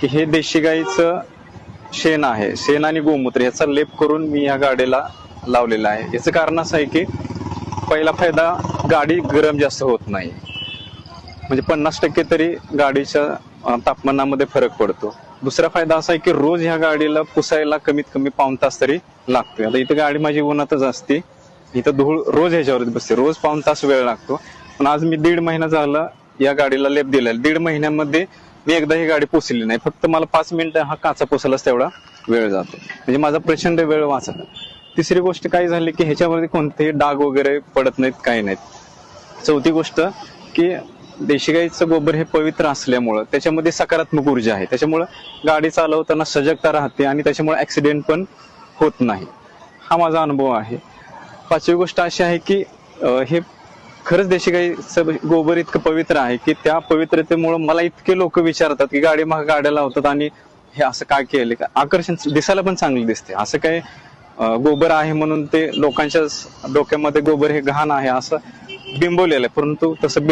की हे देशी गाईचं शेण आहे, शेण आणि गोमूत्र याचा लेप करून मी या गाडीला लावलेला आहे. याचं कारण असं आहे की पहिला फायदा, गाडी गरम जास्त होत नाही, म्हणजे 50% तरी गाडीच्या तापमानामध्ये फरक पडतो. दुसरा फायदा असा आहे की रोज ह्या गाडीला पुसायला कमीत कमी पाऊण तास तरी लागतोय. आता इथं गाडी माझी उन्हातच असते, इथं धूळ रोज ह्याच्यावरती बसते, रोज पाऊण तास वेळ लागतो. पण आज मी 1.5 महिना झाला या गाडीला लेप दिलेला. 1.5 महिन्यामध्ये मी एकदा ही गाडी पुसली नाही. फक्त मला 5 मिनिटं हा काचा पुसायलाच तेवढा वेळ जातो, म्हणजे माझा प्रचंड वेळ वाचला. तिसरी गोष्ट काय झाली की ह्याच्यावरती कोणतेही डाग वगैरे पडत नाहीत, काही नाहीत. चौथी गोष्ट की देशी गाईचं गोबर हे पवित्र असल्यामुळं त्याच्यामध्ये सकारात्मक ऊर्जा आहे, त्याच्यामुळं गाडी चालवताना सजगता राहते आणि त्याच्यामुळे ऍक्सिडेंट पण होत नाही. हा माझा अनुभव आहे. पाचवी गोष्ट अशी आहे की हे खरंच देशी गाईचं गोबर इतकं पवित्र आहे की त्या पवित्रतेमुळे मला इतके लोक विचारतात की गाडी मग गाड्या लावतात आणि हे असं काय केलं का, आकर्षण दिसायला पण चांगलं दिसते. असं काय गोबर आहे म्हणून ते लोकांच्या डोक्यामध्ये गोबर हे घाण आहे असं बिंबवलेलं आहे, परंतु तसं